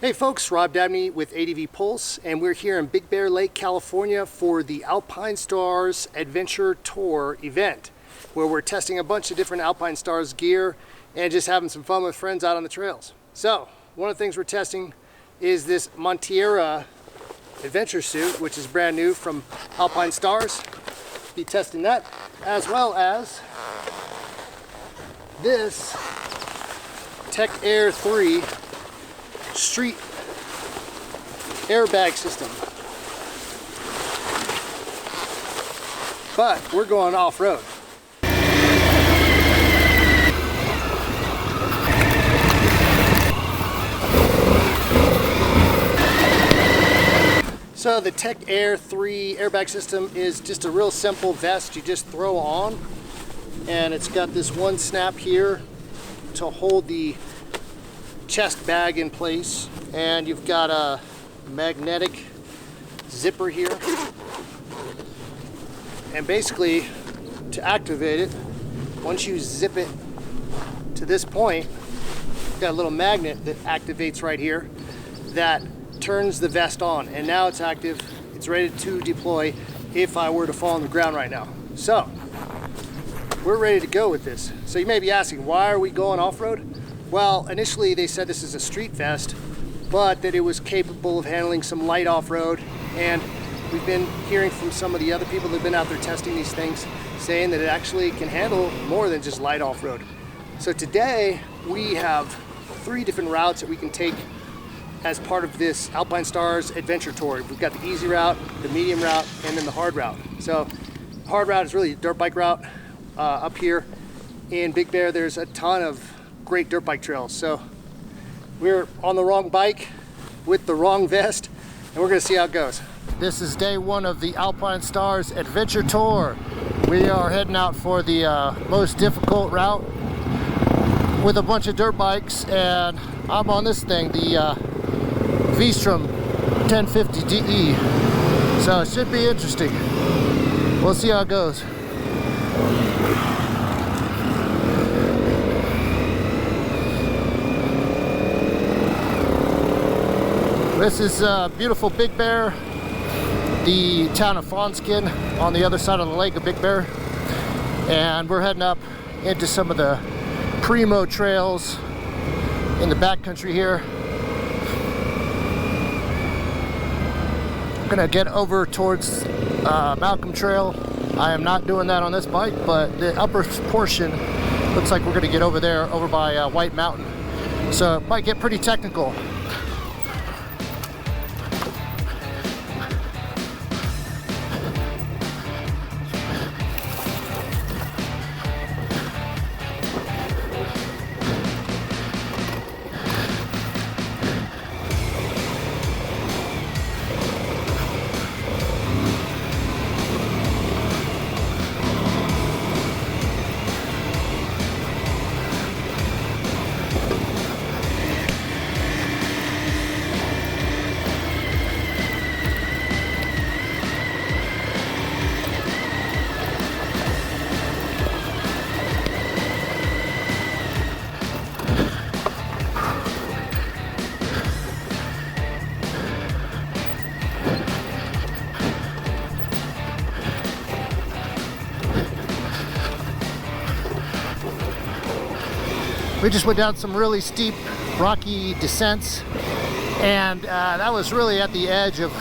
Hey folks, Rob Dabney with ADV Pulse, and we're here in Big Bear Lake, California for the Alpinestars Adventure Tour event, where we're testing a bunch of different Alpinestars gear and just having some fun with friends out on the trails. So, one of the things we're testing is this Montiera adventure suit, which is brand new from Alpinestars. Be testing that, as well as this Tech-Air 3 Street Airbag system. But we're going off-road. So the Tech-Air 3 airbag system is just a real simple vest you just throw on, and it's got this one snap here to hold the chest bag in place, and you've got a magnetic zipper here, and basically to activate it, once you zip it to this point, you've got a little magnet that activates right here that turns the vest on, and now it's active. It's ready to deploy if I were to fall on the ground right now. So we're ready to go with this. So you may be asking, why are we going off-road? Well, initially they said this is a street vest, but that it was capable of handling some light off-road, and we've been hearing from some of the other people that have been out there testing these things saying that it actually can handle more than just light off-road. So today we have 3 different routes that we can take as part of this Alpinestars Adventure Tour. We've got the easy route, the medium route, and then the hard route. So the hard route is really a dirt bike route. Up here in Big Bear, there's a ton of great dirt bike trails. So we're on the wrong bike with the wrong vest, and we're gonna see how it goes. This is day 1 of the Alpinestars Adventure Tour. We are heading out for the most difficult route with a bunch of dirt bikes, and I'm on this thing, the V-Strom 1050 DE. So it should be interesting. We'll see how it goes. This is beautiful Big Bear, the town of Fawnskin on the other side of the lake of Big Bear. And we're heading up into some of the primo trails in the backcountry here. I'm gonna get over towards Malcolm Trail. I am not doing that on this bike, but the upper portion looks like we're gonna get over there, over by White Mountain. So it might get pretty technical. We just went down some really steep, rocky descents, and that was really at the edge of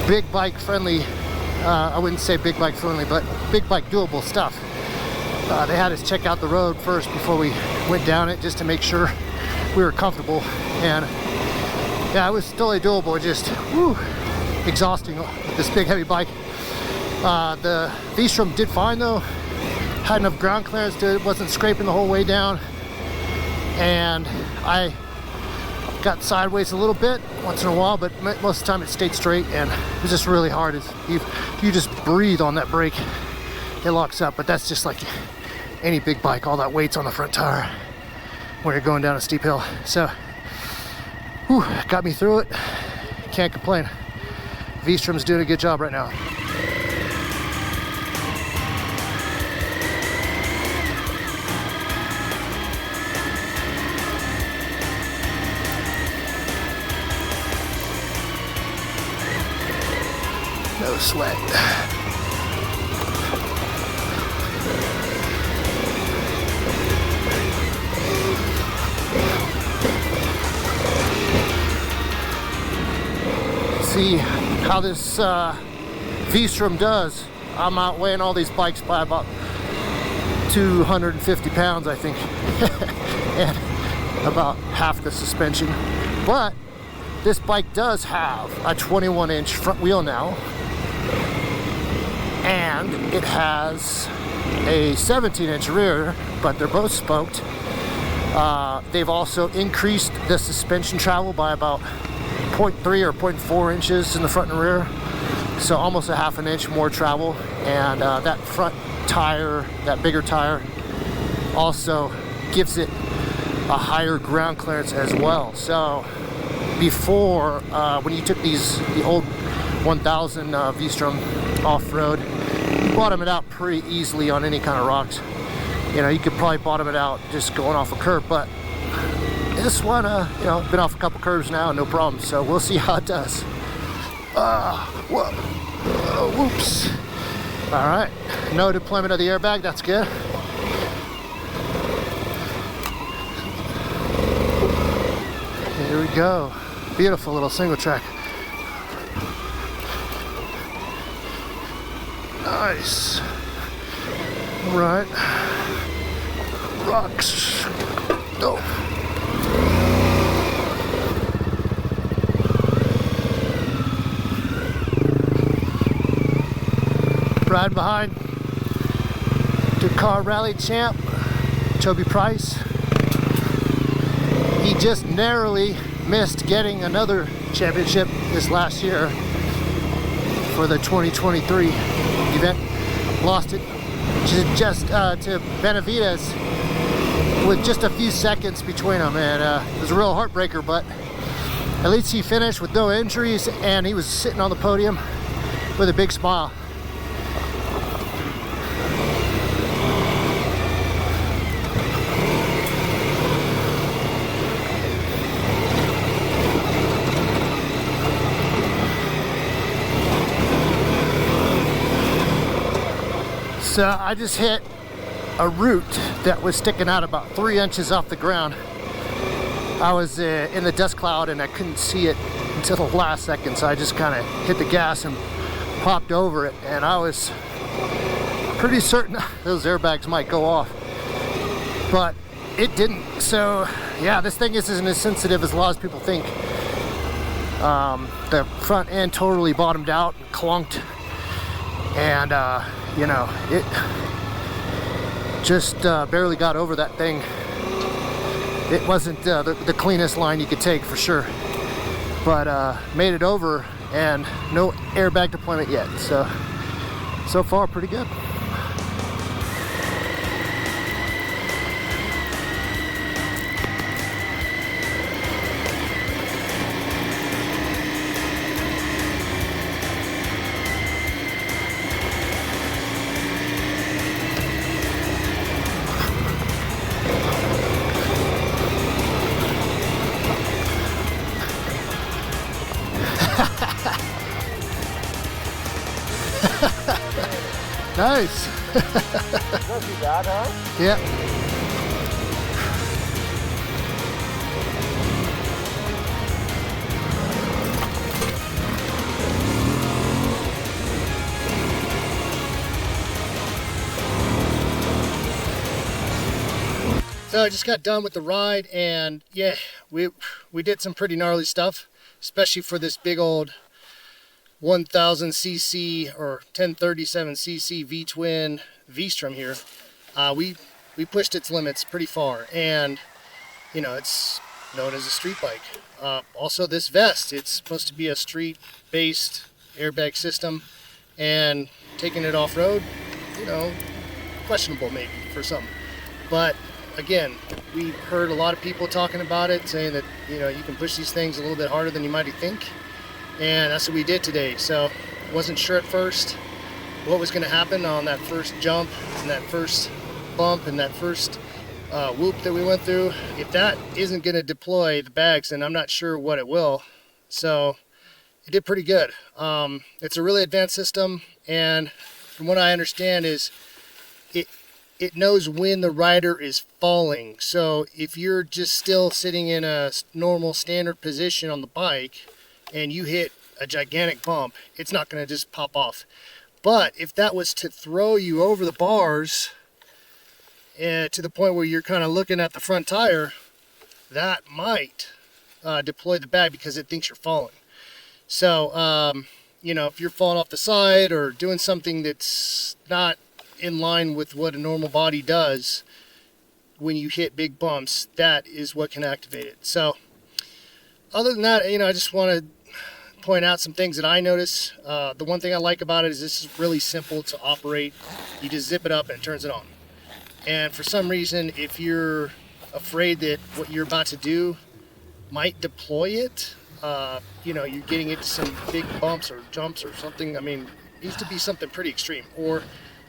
big bike friendly, I wouldn't say big bike friendly, but big bike doable stuff. They had us check out the road first before we went down it, just to make sure we were comfortable. And yeah, it was totally doable, just exhausting with this big heavy bike. The V-Strom did fine though, had enough ground clearance to it, wasn't scraping the whole way down. And I got sideways a little bit once in a while, but most of the time it stayed straight, and it was just really hard. If you just breathe on that brake, it locks up. But that's just like any big bike, all that weight's on the front tire when you're going down a steep hill. So got me through it, can't complain. V-Strom's doing a good job right now. Oh, sled. See how this V-Strom does. I'm outweighing all these bikes by about 250 pounds, I think, and about half the suspension. But this bike does have a 21-inch front wheel now, and it has a 17-inch rear, but they're both spoked. They've also increased the suspension travel by about 0.3 or 0.4 inches in the front and rear, so almost a half an inch more travel. And that front tire, that bigger tire, also gives it a higher ground clearance as well. So before, when you took the old 1000 V-Strom off-road, you bottom it out pretty easily on any kind of rocks. You know, you could probably bottom it out just going off a curb, but this one, you know, been off a couple curves now, no problem. So we'll see how it does. Whoa, whoops. All right, no deployment of the airbag, that's good. Here we go. Beautiful little single track. Nice. All right. Rocks. Go. Riding behind Dakar Rally champ Toby Price. He just narrowly missed getting another championship this last year for the 2023 event. Lost it just to Benavides with just a few seconds between them, and it was a real heartbreaker, but at least he finished with no injuries, and he was sitting on the podium with a big smile. So I just hit a root that was sticking out about 3 inches off the ground. I was in the dust cloud and I couldn't see it until the last second, so I just kind of hit the gas and popped over it, and I was pretty certain those airbags might go off, but it didn't. So yeah, this thing isn't as sensitive as a lot of people think. The front end totally bottomed out, clunked, and you know, it just barely got over that thing. It wasn't the cleanest line you could take, for sure, but made it over, and no airbag deployment yet. So far, pretty good. Nice. Not too bad, huh? Yeah. So I just got done with the ride, and yeah, we did some pretty gnarly stuff, especially for this big old 1000cc or 1037cc V-twin V-Strom here. We pushed its limits pretty far, and you know, it's known as a street bike. Also, this vest, it's supposed to be a street-based airbag system, and taking it off-road, you know, questionable maybe for some. But again, we heard a lot of people talking about it, saying that, you know, you can push these things a little bit harder than you might think. And that's what we did today. So wasn't sure at first what was going to happen on that first jump and that first bump and that first whoop that we went through. If that isn't going to deploy the bags, then I'm not sure what it will. So it did pretty good. It's a really advanced system, and from what I understand is it knows when the rider is falling. So if you're just still sitting in a normal standard position on the bike and you hit a gigantic bump, it's not going to just pop off. But if that was to throw you over the bars to the point where you're kind of looking at the front tire, that might deploy the bag because it thinks you're falling. So, you know, if you're falling off the side or doing something that's not in line with what a normal body does when you hit big bumps, that is what can activate it. So, other than that, you know, I just want to point out some things that I notice. The one thing I like about it is this is really simple to operate. You just zip it up and it turns it on. And for some reason, if you're afraid that what you're about to do might deploy it, you know, you're getting into some big bumps or jumps or something. I mean, it needs to be something pretty extreme. Or,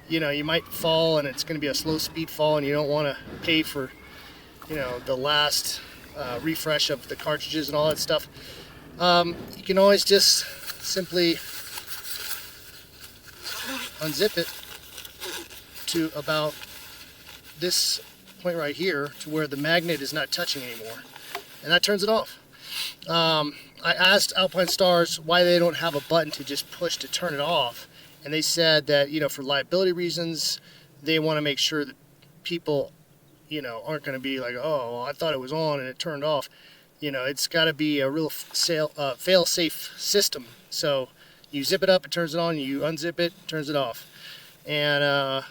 you know, you might fall and it's going to be a slow speed fall and you don't want to pay for, you know, the last refresh of the cartridges and all that stuff. You can always just simply unzip it to about this point right here to where the magnet is not touching anymore, and that turns it off. I asked Alpinestars why they don't have a button to just push to turn it off, and they said that, you know, for liability reasons, they want to make sure that people, you know, aren't going to be like, oh, well, I thought it was on and it turned off. You know, it's got to be a real fail-safe system. So you zip it up, it turns it on. You unzip it, it turns it off. And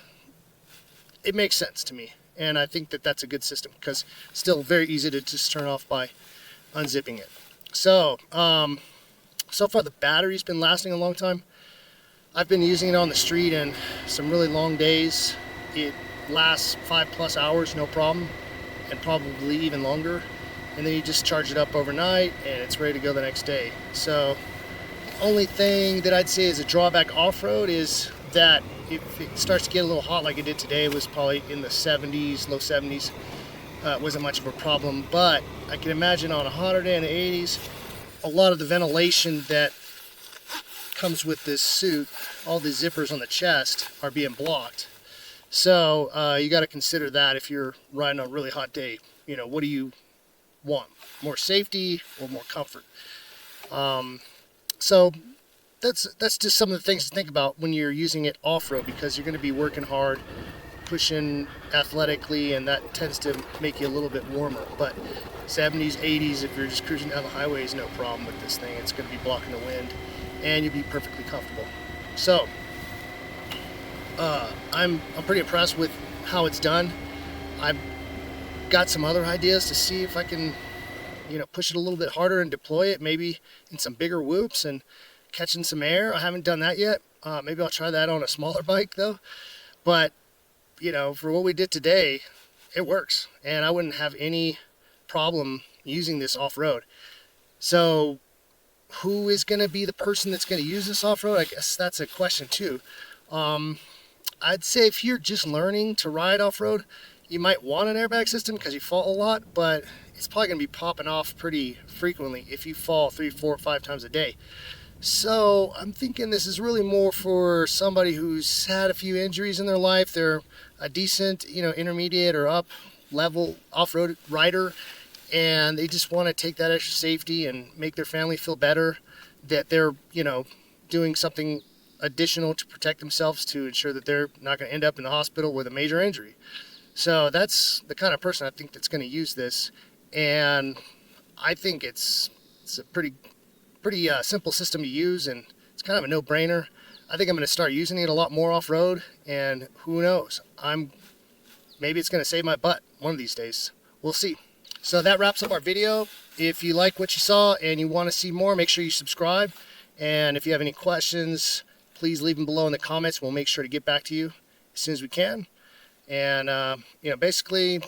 it makes sense to me. And I think that that's a good system because it's still very easy to just turn off by unzipping it. So, so far the battery's been lasting a long time. I've been using it on the street and some really long days. It lasts 5+ hours, no problem, and probably even longer. And then you just charge it up overnight and it's ready to go the next day. So the only thing that I'd say is a drawback off-road is that if it starts to get a little hot like it did today, it was probably in the 70s, low 70s. It wasn't much of a problem, but I can imagine on a hotter day in the 80s, a lot of the ventilation that comes with this suit, all the zippers on the chest are being blocked. So you got to consider that if you're riding on a really hot day. You know, what do you want? More safety or more comfort? So that's just some of the things to think about when you're using it off-road, because you're going to be working hard, pushing athletically, and that tends to make you a little bit warmer. But 70s, 80s, if you're just cruising down the highway, is no problem with this thing. It's going to be blocking the wind and you'll be perfectly comfortable. So I'm pretty impressed with how it's done. I've got some other ideas to see if I can, you know, push it a little bit harder and deploy it maybe in some bigger whoops and catching some air. I haven't done that yet. Maybe I'll try that on a smaller bike though. But, you know, for what we did today, it works. And I wouldn't have any problem using this off-road. So who is going to be the person that's going to use this off-road? I guess that's a question too. I'd say if you're just learning to ride off-road, you might want an airbag system because you fall a lot, but it's probably going to be popping off pretty frequently if you fall 3, 4, 5 times a day. So I'm thinking this is really more for somebody who's had a few injuries in their life. They're a decent, you know, intermediate or up level off-road rider, and they just want to take that extra safety and make their family feel better that they're, you know, doing something additional to protect themselves to ensure that they're not going to end up in the hospital with a major injury. So that's the kind of person I think that's going to use this, and I think it's a pretty simple system to use, and it's kind of a no-brainer. I think I'm going to start using it a lot more off-road, and who knows, maybe it's going to save my butt one of these days. We'll see. So that wraps up our video. If you like what you saw and you want to see more, make sure you subscribe, and if you have any questions, please leave them below in the comments. We'll make sure to get back to you as soon as we can. And you know, basically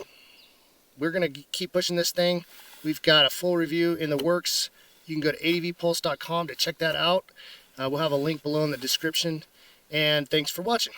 we're going to keep pushing this thing. We've got a full review in the works. You can go to advpulse.com to check that out. We'll have a link below in the description. And thanks for watching.